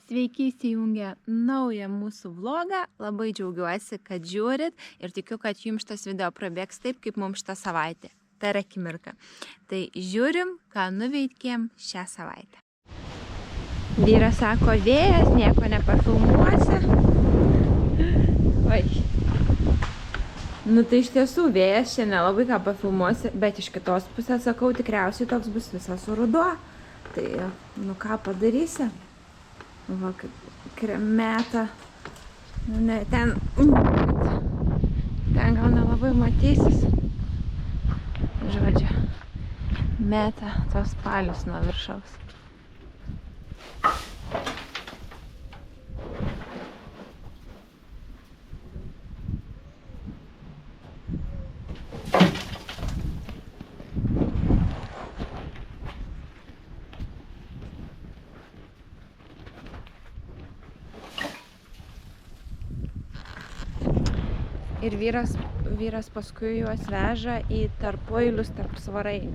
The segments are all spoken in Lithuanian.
Sveiki įsijungę naują mūsų vlogą. Labai džiaugiuosi, kad žiūrit ir tikiu, kad jums šitas video prabėgs taip, kaip mums šitą savaitę. Per akimirką. Tai žiūrim, ką nuveikėm šią savaitę. Vyras sako, vėjas, nieko nepafilmuosi. Oi. Nu tai iš tiesų vėjas čia nelabai ką pafilmuosi, bet iš kitos pusės sakau, tikriausiai toks bus visas ruduo. Tai, nu ką padarysi? Va, kaip meta. Nu, ne, ten gal nelabai matysis. Žodžiu, meta tos palius nuo viršaus. Ir vyras paskui juos veža į tarpueilius tarp svarainių.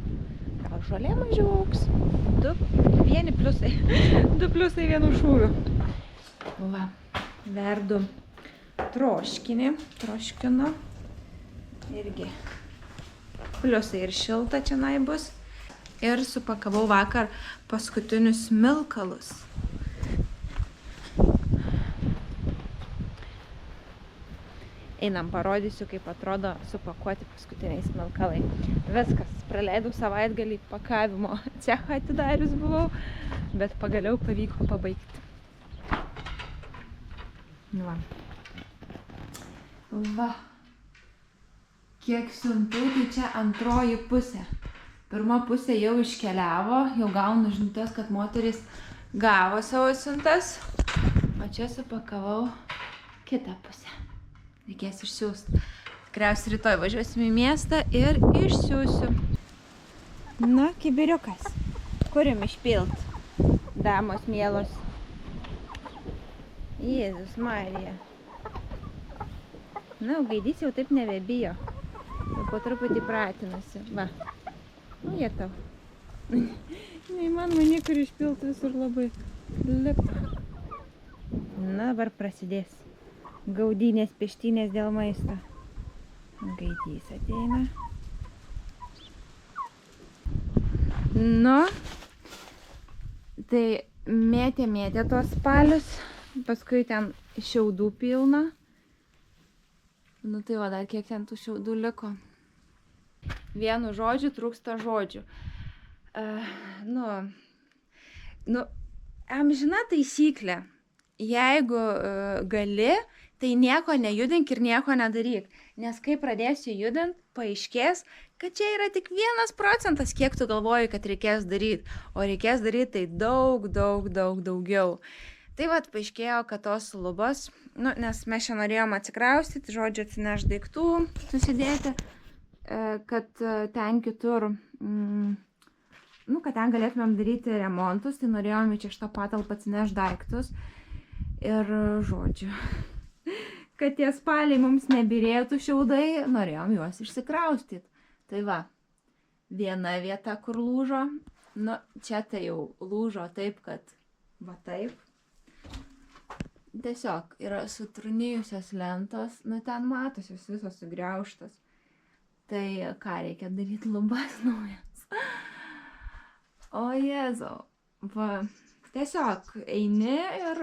Gal žolė mažiau augs? Vieni pliusai. 2 pliusai vienu šūviu. Va, verdu troškinį. Troškinu. Irgi pliusai ir šilta čianai bus. Ir supakavau vakar paskutinius smilkalus. Einam, parodysiu, kaip atrodo supakuoti paskutiniai smilkalai. Viskas, praleidau savaitgalį pakavimo cechą atidarius buvau, bet pagaliau pavyko pabaigti. Va. Va. Kiek siuntų, tai čia antroji pusė. Pirma pusė jau iškeliavo, jau gaunu žinutes, kad moterys gavo savo siuntas, o čia supakavau kitą pusę. Reikės išsiųsti. Tikriausiai rytoj važiuosim į miestą ir išsiųsiu. Na, kibiriukas. Kurim išpilt? Damos mielos. Jėzus Marija. Na, gaidys jau taip nebebijo. Jau po truputį pratinasi. Va. Nu, jie tau. Neįmanoma niekur išpilt visur labai. Lipa. Na, dabar prasidės. Gaudynės, peštynės dėl maisto. Gaidys ateina. Nu, tai mėtė tuos palius, paskui ten šiaudų pilna. Nu tai va, dar kiek ten tų šiaudų liko. Vienu žodžiu trūksta žodžių. Amžina taisyklė. Jeigu gali, tai nieko nejudink ir nieko nedaryk. Nes kai pradėsiu judint, paaiškės, kad čia yra tik 1%, kiek tu galvoji, kad reikės daryti. O reikės daryti tai daugiau. Tai vat paaiškėjo, kad tos lubos, nes mes čia norėjom atsikraustyti, žodžiu atsineš daiktų, susidėti, kad ten kitur, kad ten galėtumėm daryti remontus, tai norėjom į čia šitą patalpą atsineš daiktus. Ir žodžiu, kad tie spaliai mums nebirėtų šiaudai, norėjom juos išsikraustyti. Tai va, viena vieta, kur lūžo, čia tai jau lūžo taip, kad va taip. Tiesiog yra sutrūnijusios lentos, ten matosios visos sugriauštos. Tai ką reikia daryti, lubas naujas. O Jėzau, va. Tiesiog eini ir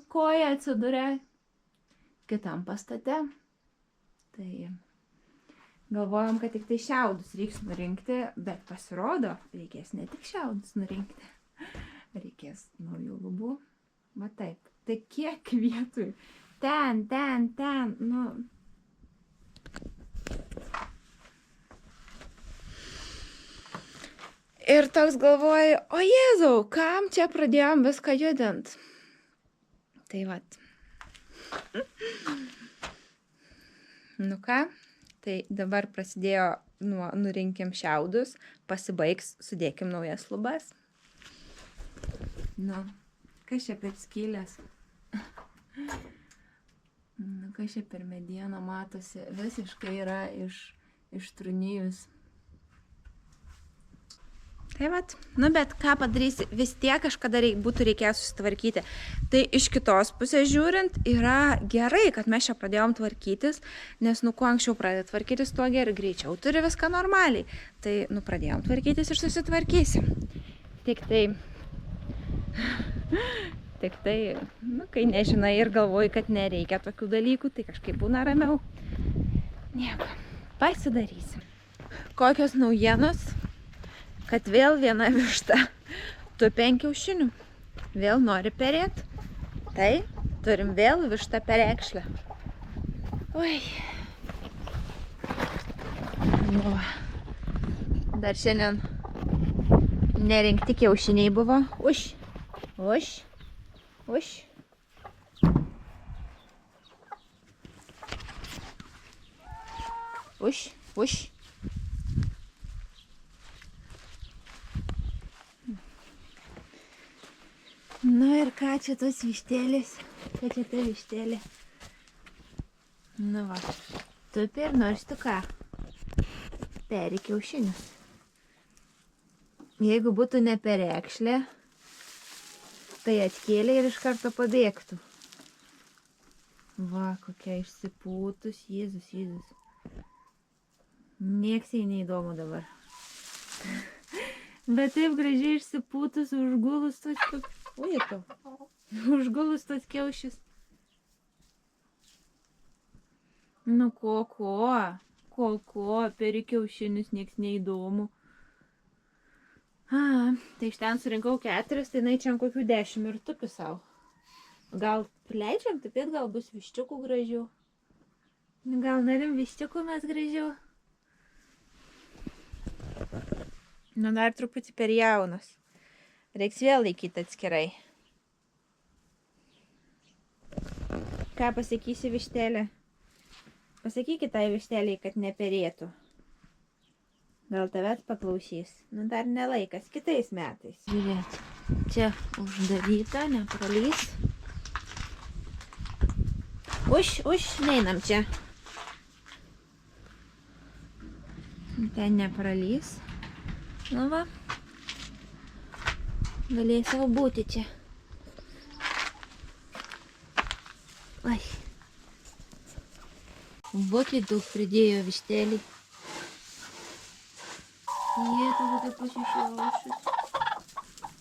koja atsiduria kitam pastate. Tai galvojom, kad tik tai šiaudus reiks nurinkti, bet pasirodo, reikės ne tik šiaudus nurinkti. Reikės naujų lubų. Va taip. Tai kiek vietoj? Ten. Ir toks galvoju, o Jėzau, kam čia pradėjom viską judint? Tai vat. Nu ką, tai dabar prasidėjo nurinkim šiaudus, pasibaigs, sudėkim naujas lubas. Kas čia per skylės? Kas čia per medieną matosi, visiškai yra ištrūnijus. Tai vat, nu bet ką padarysi, vis tiek kažkada būtų reikės susitvarkyti. Tai iš kitos pusės žiūrint, yra gerai, kad mes čia pradėjom tvarkytis, nes kuo anksčiau pradėti tvarkytis, tuo greičiau turi viską normaliai. Tai pradėjom tvarkytis ir susitvarkysim. Tik tai, kai nežinai ir galvoji, kad nereikia tokių dalykų, tai kažkaip būna ramiau. Nieko, pasidarysim. Kokios naujienos? Kad vėl viena višta tupia ant kiaušinių. Vėl nori perėti. Tai turim vėl vištą perekšlę. Oi. Nu, dar šiandien nerinkti kiaušiniai buvo. Už. Nu ir ką čia tos vištėlės? Ką čia ta vištėlė? Nu va, tupi ir nors tu ką? Peri kiaušinius. Jeigu būtų ne perekšlė, tai atkėlė ir iš karto pabėgtų. Va, kokia išsipūtus, Jėzus. Nieks jai neįdomu dabar. Bet taip gražiai išsipūtus, užgulus tos... Užgulus tos kiaušis. Nu ko, peri kiaušinius, nieks neįdomu. Tai iš ten surinkau 4, tai čia kokių 10 ir tupi savo. Gal leidžiam tupėt, gal bus viščiukų gražiau. Gal norim viščiukų mes gražiau. Nu dar truputį per jaunas. Reiks vėl laikyti atskirai. Ką pasakysi vištelė? Pasakykit tai višteliai, kad neperėtų. Gal tavęs paklausys. Nu dar nelaikas, kitais metais. Žiūrėk, čia uždaryta, nepralys. Neinam čia. Ten nepralys. Nu va. Galėjai savo būti čia. Ai. Vokį daug pridėjo vištelį. Jėtau, kokia pasišiaušus.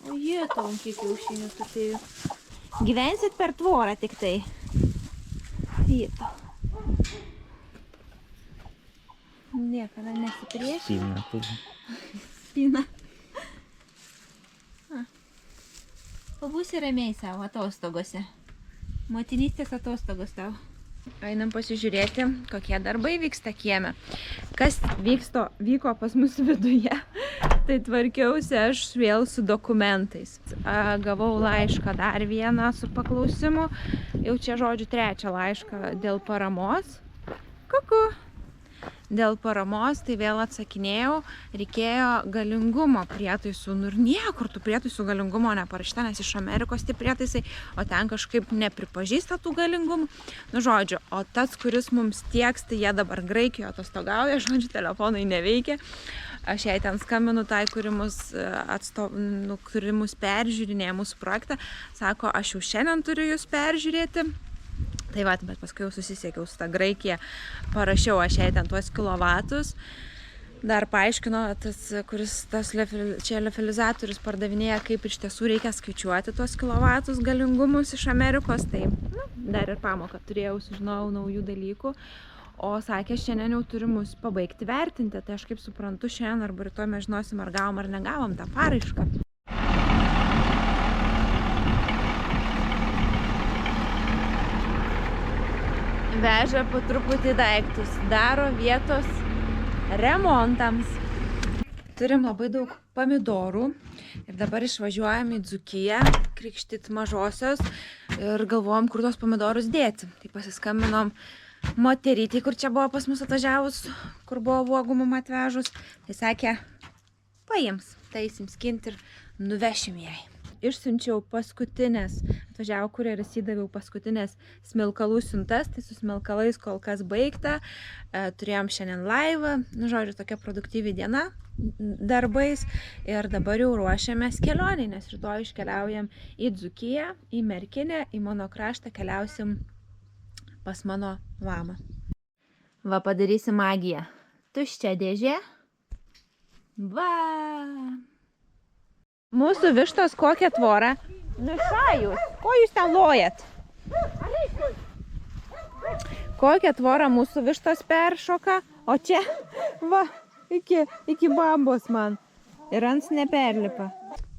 O jėtau, kiek kiaušinių tupėjo. Gyvensit per tvorą tik tai. Jėtau. Niekada nesipriešė. Spina. Pabūsi ramiai savo atostogose. Motinystės atostogos tau. Einam pasižiūrėti, kokie darbai vyksta kieme. Kas vyko pas mus viduje, tai tvarkiausi aš vėl su dokumentais. Gavau laišką dar vieną su paklausimu. Jau čia žodžiu 3 laišką dėl paramos. Kuku. Dėl paramos, tai vėl atsakinėjau, reikėjo galingumo prietaisų. Nu ir niekur tų prietaisų galingumo neparašyta, nes iš Amerikos tie prietaisai, o ten kažkaip nepripažįsta tų galingumų. Nu žodžiu, o tas, kuris mums tieks, tai jie dabar Graikijoje atostogauja, žodžiu, telefonai neveikia. Aš jai ten skambinu tai, kuri mus peržiūrinėja mūsų projektą. Sako, aš jau šiandien turiu jūs peržiūrėti. Tai va, bet paskui jau susisiekiau su ta Graikija, parašiau aš jai ten tuos kilovatus, dar paaiškino, kuris čia liofilizatorius pardavinėja, kaip iš tiesų reikia skaičiuoti tuos kilovatus galingumus iš Amerikos, tai dar ir pamoką turėjau, sužinojau naujų dalykų, o sakė, šiandien jau turi mus pabaigti vertinti, tai aš kaip suprantu, šiandien arba rytoj mes žinosim, ar gavom ar negavom tą paraišką. Veža po truputį daiktus, daro vietos remontams. Turim labai daug pomidorų ir dabar išvažiuojam į Dzūkiją, krikštyt mažosios ir galvojom, kur tos pomidorus dėti. Tai pasiskambinom moterytei, kur čia buvo pas mus atvažiavus, kur buvo uogų mum atvežus. Tai sakė, paims, taisim skinti ir nuvešim jai. Išsiunčiau paskutinės, atvažiavo kurjeris, įdaviau paskutinės smilkalų siuntas, tai su smilkalais kol kas baigta. Turėjom šiandien laivą, nu žodžiu, tokia produktyvi diena. darbais ir dabar jau ruošiamės kelionį, nes rytoj iškeliaujam į Dzūkiją, į Merkinę, į mano kraštą keliausim pas mano mamą. Va, padarysim magiją. Tuščia dėžė. Va. Mūsų vištos kokią tvorą. Nu ką jūs? Ko jūs ten lojat? Kokią tvorą mūsų vištos peršoka, o čia, va, iki bambos man. Ir ant neperlipa.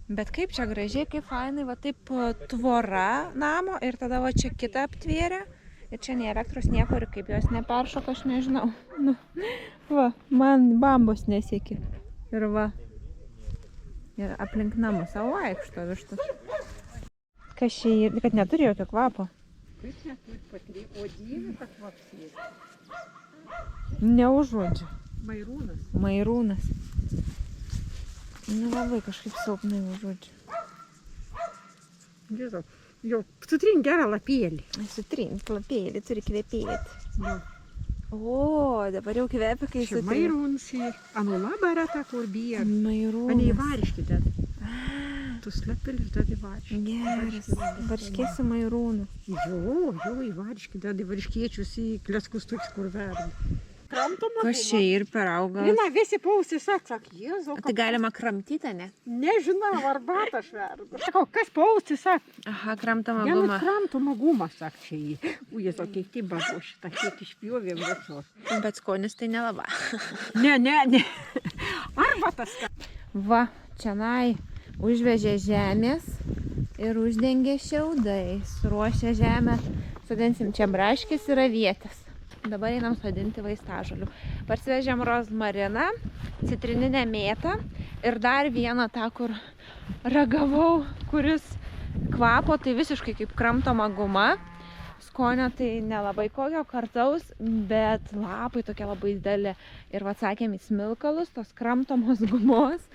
Bet kaip čia gražiai, kaip fainai, va taip tvora namo ir tada va čia kitą aptvėrė. Ir čia nei elektros nieko ir kaip jos neperšoka, aš nežinau. Nu, va, man bambos nesiekia. Ir va. Ir aplink namus savo vaikšto vištos. Kas čia, kad neturi jokio kvapo. Kaip neturi patyrė, o Dieve, kad kvapsės. Neužuodžiu. Mairūnas. Mairūnas. Nu, labai kažkaip silpnai užuodžiu. Jėzau, jau sutrink gerą lapėlį. Sutrink lapėlį, turi kvepėti. Nu. O, dabar jau kvepia, kai Čia sutrink. mairūnsi, anu labara ta kur bija. Mairūnas. Ane į variškį dad. Tu slapėlis dad į variškį. Geras. Varškėsi mairūnas. Jo, į variškį dad, į variškiečius, į kleskus tuks kur verda. Kramtoma. Kas čia ir per augalas? Lina, visi pausį sak, Jėzau. O tai galima kramtyti, ne? Nežinau, arbatą aš verdu. Sakau, kas pausį sak? Aha, kramtama Genut guma. kramtoma guma, sak čia jį. Jėzau, kiek tai buvo šitą, kiek išpjovėm visos. Bet skonis tai nelaba. Ne. Arbatas ką? Va, čianai užvežė žemės ir uždengė šiaudais. Ruošia žemę. Sodinsim čia braškės ir avietės. Dabar einam sodinti vaistažolių. Parsivežėm rozmariną, citrininę mėtą ir dar vieną tą, kur ragavau, kuris kvapo, tai visiškai kaip kramtoma guma. Skonio tai nelabai kokio kartaus, bet lapai tokie labai dideli. Ir atsakėm į smilkalus, tos kramtomos gumos.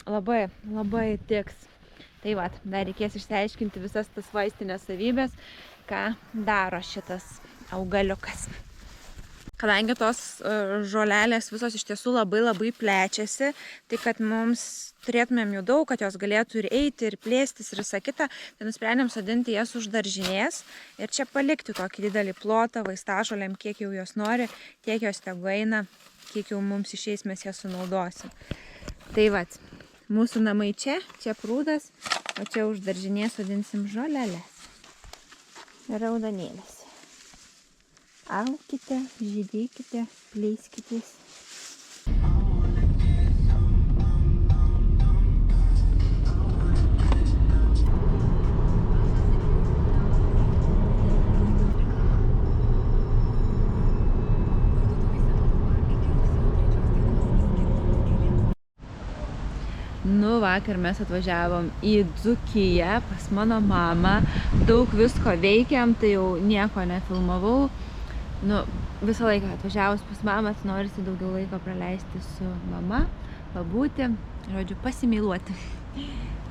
Labai tiks. Tai va, dar reikės išsiaiškinti visas tas vaistinės savybės, ką daro šitas augaliukas. Kadangi tos žolelės visos iš tiesų labai plečiasi, tai kad mums turėtumėm jų daug, kad jos galėtų ir eiti, ir plėstis, ir visą kitą, tai nusprendėm sodinti jas už daržinės ir čia palikti tokį didelį plotą vaistažolėm, kiek jau jos nori, tiek jos tegu eina, kiek jau mums išeis mes jas sunaudosim. Tai vat, mūsų namai čia prūdas, o čia už daržinės sodinsim žolelės ir raudanėlės. Aukite, žydėkite, plėskitės. Nu, vakar mes atvažiavom į Dzūkiją pas mano mamą. Daug visko veikiam, tai jau nieko nefilmavau. Nu, visą laiką atvažiavus pas mamą, norisi daugiau laiko praleisti su mama, pabūti, žodžiu, pasimyluoti.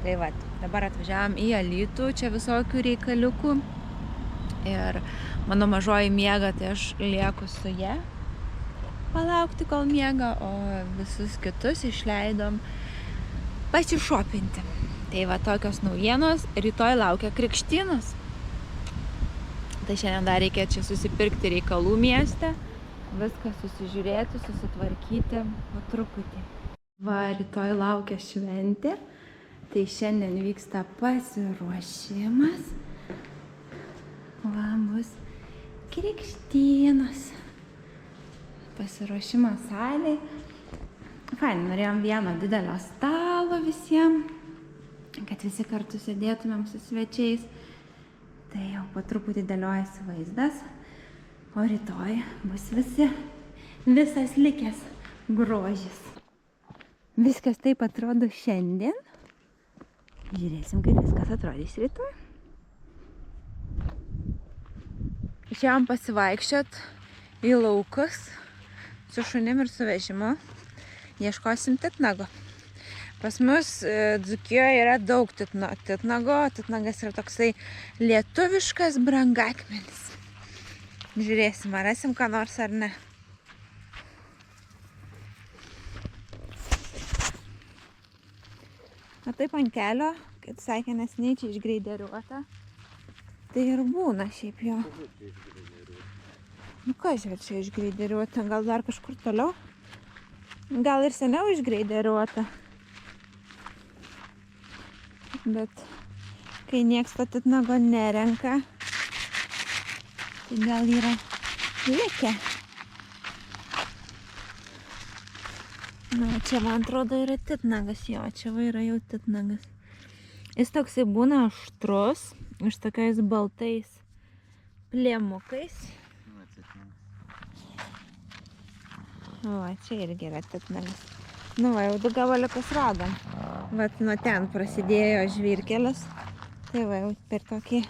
Tai va, dabar atvažiavom į Alytų, čia visokių reikaliukų. Ir mano mažoji miega, tai aš lieku su ja palaukti, kol miega, o visus kitus išleidom pasišopinti. Tai va, tokios naujienos, rytoj laukia krikštynos. Tai šiandien dar reikia čia susipirkti reikalų mieste, viską susižiūrėti, susitvarkyti po truputį. Va, rytoj laukia šventė, tai šiandien vyksta pasiruošimas. Va, bus krikštynos. Pasiruošimas salėj. Fain, norėjom vieno didelio stalo visiems, kad visi kartu sėdėtumėm su svečiais. Tai jau po truputį dėliojasi vaizdas, o rytoj bus visas likęs grožis. Viskas taip atrodo šiandien. Žiūrėsim, kaip viskas atrodys rytoj. Išėjom pasivaikščiot į laukus su šunim ir su vežimu. Ieškosim titnago. Pas mus Dzūkijoje yra daug titnago. Titnagas yra toksai lietuviškas brangakmenis. Žiūrėsim, ar rasim ką nors ar ne. O taip ant kelio, kaip sakė, nesiniai čia išgreideriuota. Tai ir būna šiaip jo. Nu kas jau čia išgreideriuota, gal dar kažkur toliau? Gal ir seniau išgreideriuota. Bet kai nieks to titnago nerenka, tai gal yra likę. Na, čia man atrodo yra titnagas, jo, čia va yra jau titnagas. Jis toksai būna aštrus, iš tokiais baltais plėmukais. O, čia irgi yra titnagas. Nu va, jau 2 gabaliukus radom. Vat nuo ten prasidėjo žvyrkelis. Tai va, jau per tokį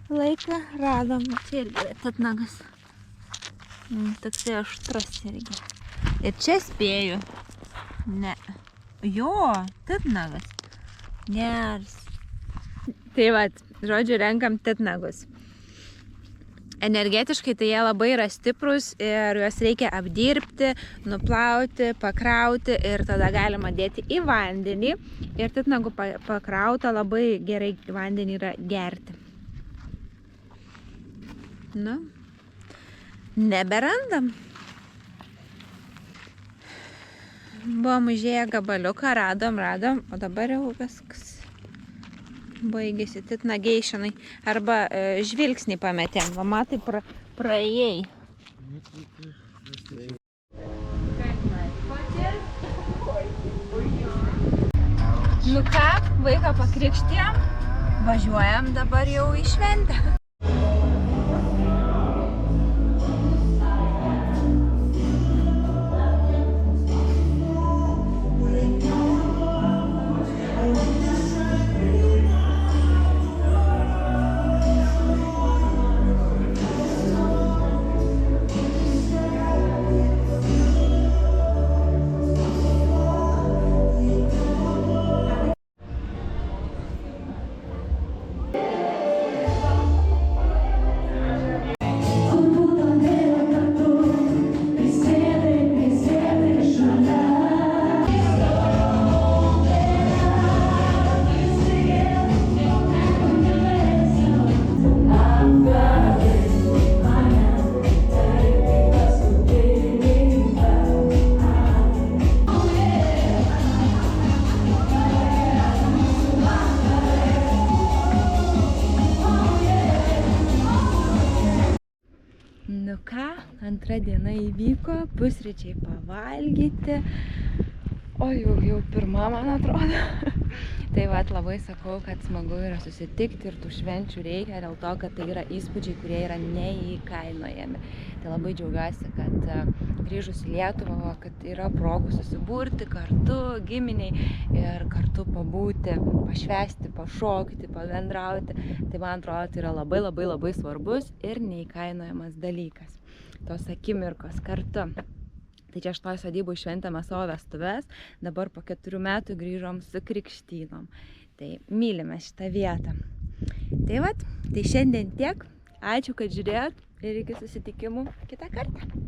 laiką radom. Čia irgi yra titnagas. Toksai aštrus irgi. Ir čia spėju. Ne. Jo, titnagas. Geras. Tai vat, žodžiu, renkam titnagus. Energetiškai tai jie labai yra stiprus ir juos reikia apdirbti, nuplauti, pakrauti ir tada galima dėti į vandenį. Ir titnagų pakrauta labai gerai vandenį yra gerti. Nu, neberandam. Buvom užėję gabaliuką, radom, o dabar jau viskas. Baigėsi titnageišinai. Arba žvilgsnį pametėm. Va, matai, praėjai. Nu ką, vaiką pakrikštėjom, važiuojam dabar jau į šventę. Nu ką, antra diena įvyko, pusryčiai pavalgyti, o jau pirma, man atrodo. Tai vat labai sakau, kad smagu yra susitikti ir tų švenčių reikia dėl to, kad tai yra įspūdžiai, kurie yra neįkainojami. Tai labai džiaugiuosi, kad grįžus į Lietuvą, kad yra progų susiburti kartu, giminiai ir kartu pabūti, pašvęsti, pašokti, pabendrauti. Tai man atrodo, tai yra labai svarbus ir neįkainojamas dalykas. Tos akimirkos kartu. Tai čia šitoj sodyboj šventėme savo vestuves, dabar po 4 metų grįžom su krikštynom. Tai mylime šitą vietą. Tai vat, tai šiandien tiek. Ačiū, kad žiūrėjot ir iki susitikimų kitą kartą.